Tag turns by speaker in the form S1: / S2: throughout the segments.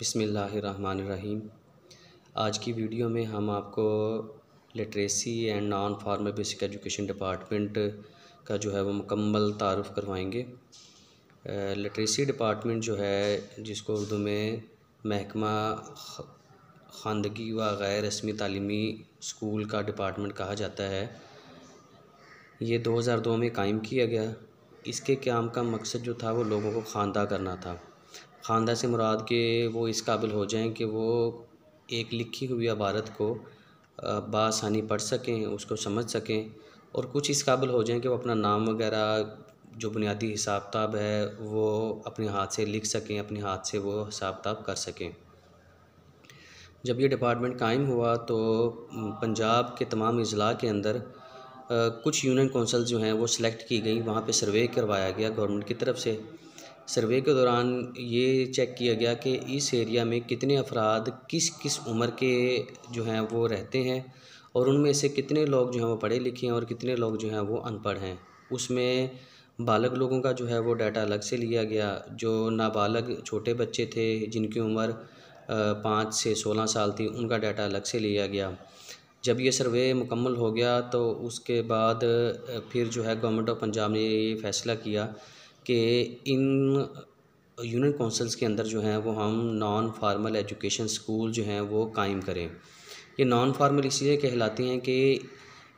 S1: बिस्मिल्लाहिर्रहमानिर्रहीम। आज की वीडियो में हम आपको literacy and non formal basic education department का जो है वो मुकम्मल तारुफ़ करवाएंगे। लिटरेसी डिपार्टमेंट जो है, जिसको उर्दू में महकमा ख़वानदगी व गैर रस्मी तालीमी स्कूल का डिपार्टमेंट कहा जाता है, ये 2002 में कायम किया गया। इसके क़याम का मकसद जो था वो लोगों को ख़वानदा करना था। ख़वानदा से मुराद कि वो इस काबिल हो जाएं कि वो एक लिखी हुई इबारत को बआसानी पढ़ सकें, उसको समझ सकें, और कुछ इस काबिल हो जाएं कि वो अपना नाम वगैरह जो बुनियादी हिसाब किताब है वो अपने हाथ से लिख सकें, अपने हाथ से वो हिसाब किताब कर सकें। जब ये डिपार्टमेंट कायम हुआ तो पंजाब के तमाम अज़ला के अंदर कुछ यूनियन कौंसल जो हैं वो सिलेक्ट की गई। वहाँ पे सर्वे करवाया गया गवर्नमेंट की तरफ से। सर्वे के दौरान ये चेक किया गया कि इस एरिया में कितने अफराद किस किस उम्र के जो हैं वो रहते हैं, और उनमें से कितने लोग जो हैं वो पढ़े लिखे हैं और कितने लोग जो हैं वो अनपढ़ हैं। उसमें बालग लोगों का जो है वो डाटा अलग से लिया गया। जो नाबालग छोटे बच्चे थे जिनकी उम्र 5 से 16 साल थी, उनका डाटा अलग से लिया गया। जब ये सर्वे मुकम्मल हो गया तो उसके बाद फिर जो है गवर्नमेंट ऑफ पंजाब ने ये फ़ैसला किया कि इन यूनियन कौंसल्स के अंदर जो हैं वो हम नॉन फार्मल एजुकेशन स्कूल जो हैं वो कायम करें। ये नॉन फार्मल इसलिए कहलाती हैं कि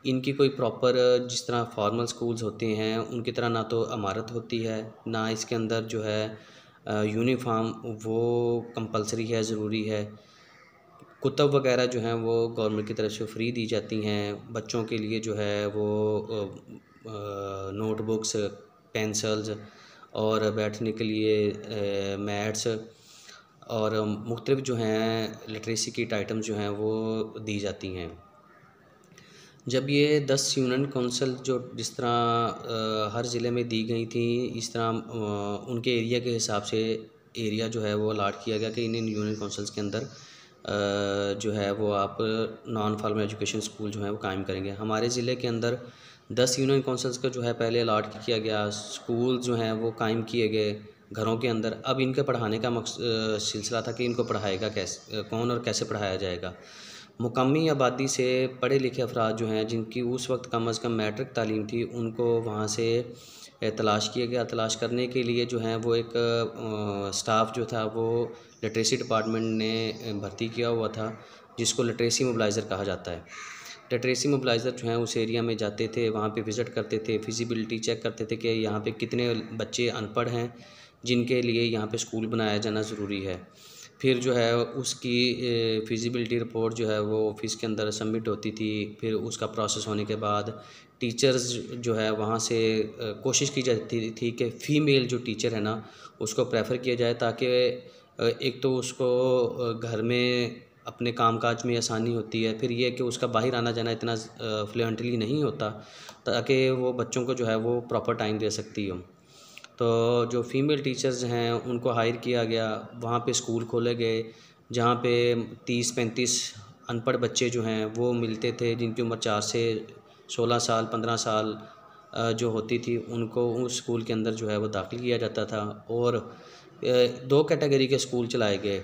S1: इनकी कोई प्रॉपर, जिस तरह फार्मल स्कूल्स होते हैं उनकी तरह ना तो इमारत होती है, ना इसके अंदर जो है यूनिफॉर्म वो कंपलसरी है, ज़रूरी है। कुतब वगैरह जो हैं वो गवर्नमेंट की तरफ से फ्री दी जाती हैं। बच्चों के लिए जो है वो नोटबुक्स, पेंसिल्स और बैठने के लिए मैट्स और मुख्तलिफ जो हैं लिटरेसी किट आइटम्स जो हैं वो दी जाती हैं। जब ये 10 यूनियन कौंसल जो जिस तरह हर ज़िले में दी गई थी, इस तरह उनके एरिया के हिसाब से एरिया जो है वो अलाट किया गया कि इन यूनियन कौंसल्स के अंदर जो है वो आप नॉन फॉर्मल एजुकेशन स्कूल जो है वो कायम करेंगे। हमारे ज़िले के अंदर 10 यूनियन कौंसल्स का जो है पहले अलाट किया गया, स्कूल जो हैं वो कायम किए गए घरों के अंदर। अब इनके पढ़ाने का सिलसिला था कि इनको पढ़ाएगा कैसे, कौन और कैसे पढ़ाया जाएगा। मुकामी आबादी से पढ़े लिखे अफराद जो हैं जिनकी उस वक्त कम अज़ कम मैट्रिक तालीम थी, उनको वहाँ से तलाश किया गया। तलाश करने के लिए जो है वो एक स्टाफ जो था वो लिटरेसी डिपार्टमेंट ने भर्ती किया हुआ था, जिसको लिटरेसी मोबिलाइज़र कहा जाता है। लिटरेसी मोबिलाइज़र जो हैं उस एरिया में जाते थे, वहाँ पे विज़िट करते थे, फिजिबिलिटी चेक करते थे कि यहाँ पे कितने बच्चे अनपढ़ हैं जिनके लिए यहाँ पे स्कूल बनाया जाना ज़रूरी है। फिर जो है उसकी फिजिबिलिटी रिपोर्ट जो है वो ऑफिस के अंदर सबमिट होती थी। फिर उसका प्रोसेस होने के बाद टीचर्स जो है वहाँ से कोशिश की जाती थी कि फ़ीमेल जो टीचर है ना उसको प्रेफर किया जाए, ताकि एक तो उसको घर में अपने कामकाज में आसानी होती है, फिर ये कि उसका बाहर आना जाना इतना फ्लुएंटली नहीं होता, ताकि वो बच्चों को जो है वो प्रॉपर टाइम दे सकती हो। तो जो फ़ीमेल टीचर्स हैं उनको हायर किया गया। वहाँ पे स्कूल खोले गए जहाँ पे 30-35 अनपढ़ बच्चे जो हैं वो मिलते थे, जिनकी उम्र 4 से 16 साल 15 साल जो होती थी, उनको उस स्कूल के अंदर जो है वो दाखिल किया जाता था। और 2 कैटेगरी के स्कूल चलाए गए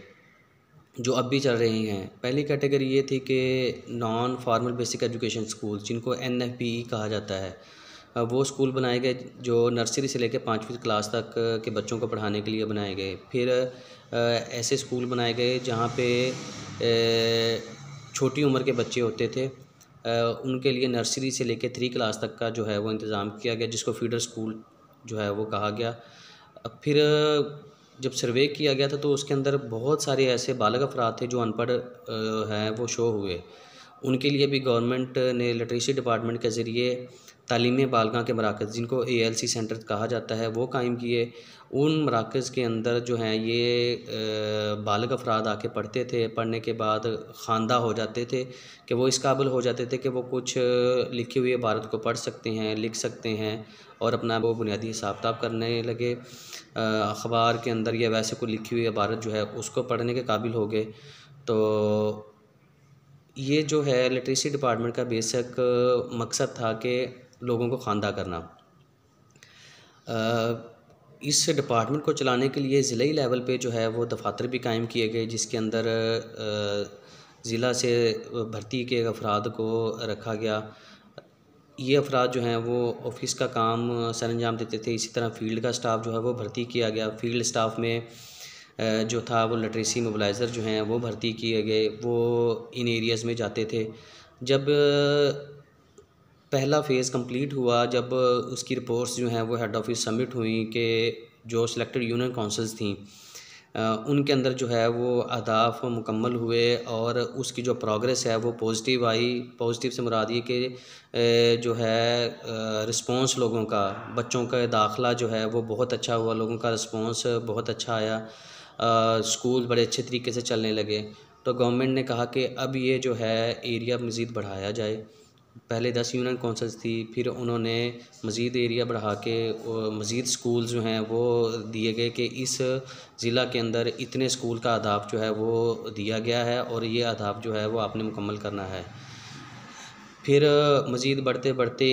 S1: जो अब भी चल रहे हैं। पहली कैटेगरी ये थी कि non formal basic education school, जिनको NFBE कहा जाता है। वो स्कूल बनाए गए जो नर्सरी से लेकर 5वीं क्लास तक के बच्चों को पढ़ाने के लिए बनाए गए। फिर ऐसे स्कूल बनाए गए जहाँ पे छोटी उम्र के बच्चे होते थे, उनके लिए नर्सरी से लेकर 3 क्लास तक का जो है वो इंतज़ाम किया गया, जिसको फीडर स्कूल जो है वो कहा गया। फिर जब सर्वे किया गया था तो उसके अंदर बहुत सारे ऐसे बालग अफराद थे जो अनपढ़ हैं, वो शो हुए। उनके लिए भी गवर्नमेंट ने लिटरेसी डिपार्टमेंट के ज़रिए तालीमी बालगां के मराकज़, जिनको ALC सेंटर कहा जाता है, वो कायम किए। उन मराकज़ के अंदर जो हैं ये बालग अफराद आके पढ़ते थे। पढ़ने के बाद ख़वानदा हो जाते थे कि वो इस काबिल हो जाते थे कि वो कुछ लिखी हुई इबारत को पढ़ सकते हैं, लिख सकते हैं और अपना वो बुनियादी हिसाब किताब करने लगे। अखबार के अंदर या वैसे कोई लिखी हुई इबारत जो है उसको पढ़ने के काबिल हो गए। तो ये जो है लिटरेसी डिपार्टमेंट का बेसिक मकसद था कि लोगों को ख़वानदा करना। इस डिपार्टमेंट को चलाने के लिए ज़िले लेवल पे जो है वो दफातर भी कायम किए गए, जिसके अंदर ज़िला से भर्ती के अफराद को रखा गया। ये अफराद जो हैं वो ऑफ़िस का काम सर अंजाम देते थे। इसी तरह फ़ील्ड का स्टाफ जो है वो भर्ती किया गया। फ़ील्ड स्टाफ में जो था वो लिटरेसी मोबिलाइज़र जो हैं वो भर्ती किए गए। वो इन एरियाज़ में जाते थे। जब पहला फ़ेज़ कंप्लीट हुआ, जब उसकी रिपोर्ट्स जो हैं वो हेड ऑफ़िस सबमिट हुई कि जो सिलेक्टेड यूनियन काउंसिल्स थी उनके अंदर जो है वो अहदाफ मुकम्मल हुए और उसकी जो प्रोग्रेस है वो पॉजिटिव आई। पॉजिटिव से मुराद ये कि जो है रिस्पॉन्स लोगों का, बच्चों का दाखिला जो है वो बहुत अच्छा हुआ, लोगों का रिस्पॉन्स बहुत अच्छा आया। स्कूल बड़े अच्छे तरीके से चलने लगे। तो गवर्नमेंट ने कहा कि अब ये जो है एरिया मज़ीद बढ़ाया जाए। पहले 10 यूनियन काउंसिल्स थी, फिर उन्होंने मज़ीद एरिया बढ़ा के मज़ीद स्कूल जो हैं वो दिए गए कि इस ज़िला के अंदर इतने स्कूल का अहदाफ जो है वो दिया गया है और ये अहदाफ जो है वो आपने मुकम्मल करना है। फिर मज़ीद बढ़ते बढ़ते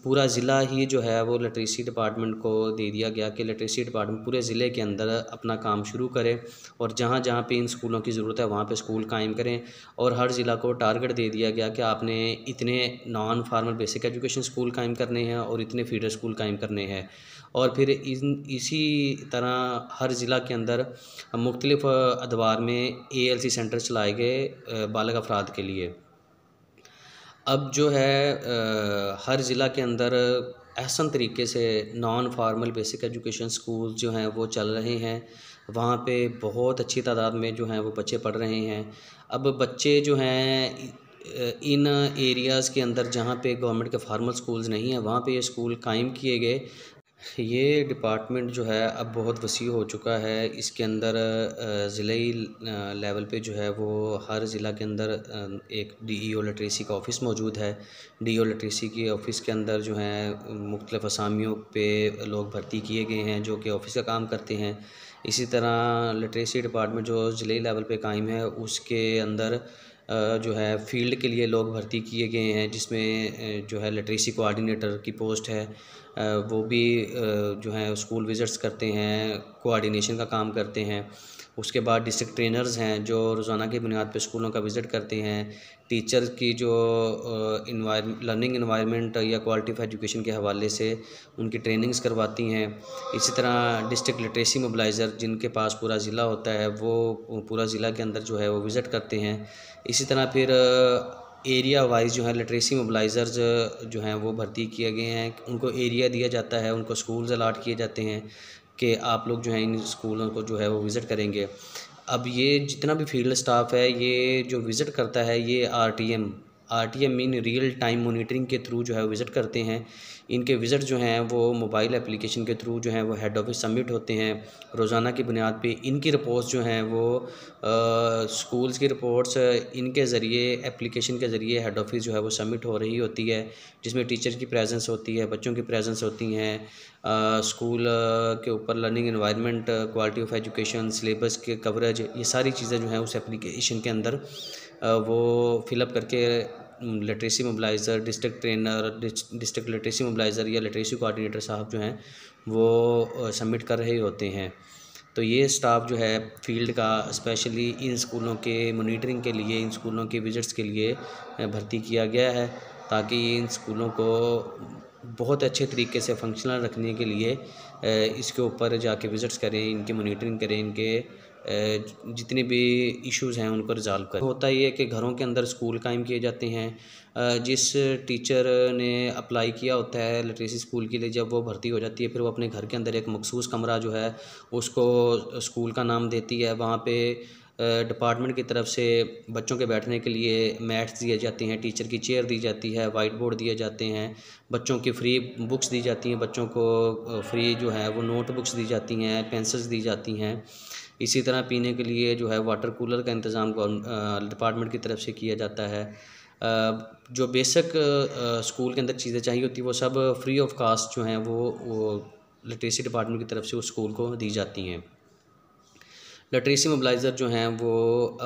S1: पूरा ज़िला ही जो है वो लिटरेसी डिपार्टमेंट को दे दिया गया कि लिटरेसी डिपार्टमेंट पूरे ज़िले के अंदर अपना काम शुरू करे और जहाँ जहाँ पे इन स्कूलों की ज़रूरत है वहाँ पे स्कूल कायम करें। और हर ज़िला को टारगेट दे दिया गया कि आपने इतने non formal basic education school कायम करने हैं और इतने फीडर स्कूल कायम करने हैं। और फिर इसी तरह हर ज़िला के अंदर मुख्तलिफ़ अदवार में ALC सेंटर चलाए गए बालिग़ अफराद के लिए। अब जो है हर ज़िला के अंदर अहसन तरीके से non formal basic education school जो हैं वो चल रहे हैं। वहाँ पे बहुत अच्छी तादाद में जो हैं वो बच्चे पढ़ रहे हैं। अब बच्चे जो हैं इन एरियाज़ के अंदर जहाँ पे गवर्नमेंट के फार्मल स्कूल्स नहीं हैं वहाँ पे ये स्कूल कायम किए गए। ये डिपार्टमेंट जो है अब बहुत वसी हो चुका है। इसके अंदर ज़िले लेवल पे जो है वो हर ज़िला के अंदर एक DEO लिटरेसी का ऑफ़िस मौजूद है। DEO लिटरेसी के ऑफ़िस के अंदर जो है मुख्तलिफ़ असामियों पे लोग भर्ती किए गए हैं जो कि ऑफ़िस का काम करते हैं। इसी तरह लिटरेसी डिपार्टमेंट जो ज़िले लेवल पे कायम है उसके अंदर जो है फ़ील्ड के लिए लोग भर्ती किए गए हैं, जिसमें जो है लिटरेसी कोऑर्डिनेटर की पोस्ट है। वो भी जो है स्कूल विज़िट्स करते हैं, कोऑर्डिनेशन का काम करते हैं। उसके बाद डिस्ट्रिक्ट ट्रेनर्स हैं जो रोज़ाना की बुनियाद पे स्कूलों का विज़िट करते हैं। टीचर की जो लर्निंग एनवायरनमेंट या क्वालिटी ऑफ एजुकेशन के हवाले से उनकी ट्रेनिंग्स करवाती हैं। इसी तरह डिस्ट्रिक्ट लिटरेसी मोबिलाइज़र जिनके पास पूरा ज़िला होता है वो पूरा ज़िला के अंदर जो है वो विज़िट करते हैं। इसी तरह फिर एरिया वाइज जो है लिटरेसी मोबिलाइज़र्स जो हैं वो भर्ती किए गए हैं। उनको एरिया दिया जाता है, उनको स्कूल्स अलाट किए जाते हैं कि आप लोग जो हैं इन स्कूलों को जो है वो विज़िट करेंगे। अब ये जितना भी फील्ड स्टाफ है ये जो विज़िट करता है ये RTM mean real time monitoring के थ्रू जो है विज़िट करते हैं। इनके विज़िट जो हैं वो मोबाइल एप्लीकेशन के थ्रू जो हैं वो हेड ऑफ़िस सबमिट होते हैं। रोज़ाना की बुनियाद पे इनकी रिपोर्ट्स जो हैं वो स्कूल्स की रिपोर्ट्स इनके ज़रिए एप्लीकेशन के ज़रिए हेड ऑफ़िस जो है वो सबमिट हो रही होती है, जिसमें टीचर की प्रेजेंस होती है, बच्चों की प्रेजेंस होती हैं। स्कूल के ऊपर learning environment, quality of education, syllabus के कवरेज, ये सारी चीज़ें जो हैं उस एप्लीकेशन के अंदर वो फिलअप करके literacy mobilizer, district trainer, district literacy mobilizer या लिटरेसी कोऑर्डिनेटर साहब जो हैं वो सबमिट कर रहे होते हैं। तो ये स्टाफ जो है फील्ड का स्पेशली इन स्कूलों के मॉनिटरिंग के लिए, इन स्कूलों के विज़िट्स के लिए भर्ती किया गया है, ताकि इन स्कूलों को बहुत अच्छे तरीके से फंक्शनल रखने के लिए इसके ऊपर जाके विज़िट्स करें, इनकी मॉनिटरिंग करें, इनके जितने भी इश्यूज़ हैं उनको रिज़ॉल्व करें। होता ये है कि घरों के अंदर स्कूल कायम किए जाते हैं। जिस टीचर ने अप्लाई किया होता है लिटरेसी स्कूल के लिए, जब वो भर्ती हो जाती है फिर वो अपने घर के अंदर एक मखसूस कमरा जो है उसको स्कूल का नाम देती है। वहाँ पे डिपार्टमेंट की तरफ से बच्चों के बैठने के लिए मैट्स दिए जाते हैं, टीचर की चेयर दी जाती है, वाइट बोर्ड दिए जाते हैं, बच्चों की फ्री बुक्स दी जाती हैं, बच्चों को फ्री जो है वो नोट बुक्स दी जाती हैं, पेंसिल्स दी जाती हैं। इसी तरह पीने के लिए जो है वाटर कूलर का इंतज़ाम डिपार्टमेंट की तरफ से किया जाता है। जो बेसिक स्कूल के अंदर चीज़ें चाहिए होती हैं वो सब फ्री ऑफ कास्ट जो हैं वो लिटरेसी डिपार्टमेंट की तरफ से उस स्कूल को दी जाती हैं। लिटरेसी मोबिलाइज़र जो हैं वो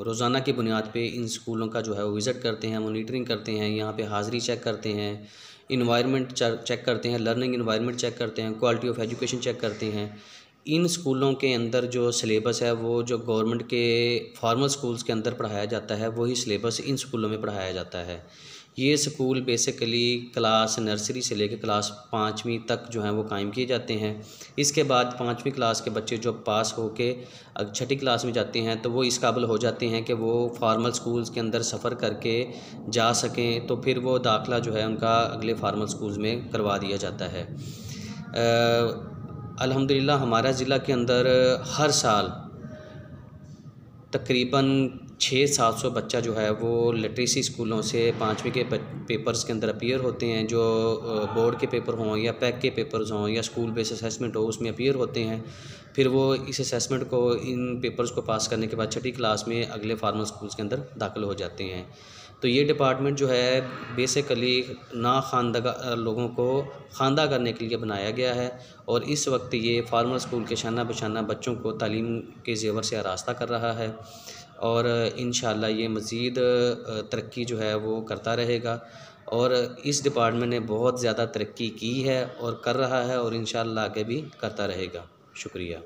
S1: रोज़ाना की बुनियाद पे इन स्कूलों का जो है वो विज़िट करते हैं, मॉनिटरिंग करते हैं, यहाँ पे हाज़िरी चेक करते हैं, इन्वायरमेंट चेक करते हैं, लर्निंग इन्वायरमेंट चेक करते हैं, क्वालिटी ऑफ एजुकेशन चेक करते हैं। इन स्कूलों के अंदर जो सिलेबस है वो जो गवर्नमेंट के फॉर्मल स्कूल्स के अंदर पढ़ाया जाता है वही सिलेबस इन स्कूलों में पढ़ाया जाता है। ये स्कूल बेसिकली क्लास नर्सरी से लेकर क्लास 5वीं तक जो है वो कायम किए जाते हैं। इसके बाद 5वीं क्लास के बच्चे जो पास होके 6ठी क्लास में जाते हैं तो वो इस काबिल हो जाते हैं कि वो फॉर्मल स्कूल्स के अंदर सफ़र करके जा सकें, तो फिर वो दाखिला जो है उनका अगले फॉर्मल स्कूल्स में करवा दिया जाता है। अल्हम्दुलिल्लाह हमारा ज़िला के अंदर हर साल तकरीबन 600-700 बच्चा जो है वो लिटरेसी स्कूलों से 5वीं के पेपर्स के अंदर अपीयर होते हैं, जो बोर्ड के पेपर हों या पैक के पेपर्स हों या स्कूल बेस असेसमेंट हो, उसमें अपीयर होते हैं। फिर वो इस असेसमेंट को, इन पेपर्स को पास करने के बाद 6ठी क्लास में अगले फार्मल स्कूल्स के अंदर दाखिल हो जाते हैं। तो ये डिपार्टमेंट जो है बेसिकली ना ख़ानदगा लोगों को ख़ानदा करने के लिए बनाया गया है, और इस वक्त ये फार्मल स्कूल के शाना बशाना बच्चों को तालीम के ज़ेवर से आरास्ता कर रहा है, और इंशाअल्लाह ये मज़ीद तरक्की जो है वो करता रहेगा। और इस डिपार्टमेंट ने बहुत ज़्यादा तरक्की की है और कर रहा है, और इंशाअल्लाह आगे भी करता रहेगा। शुक्रिया।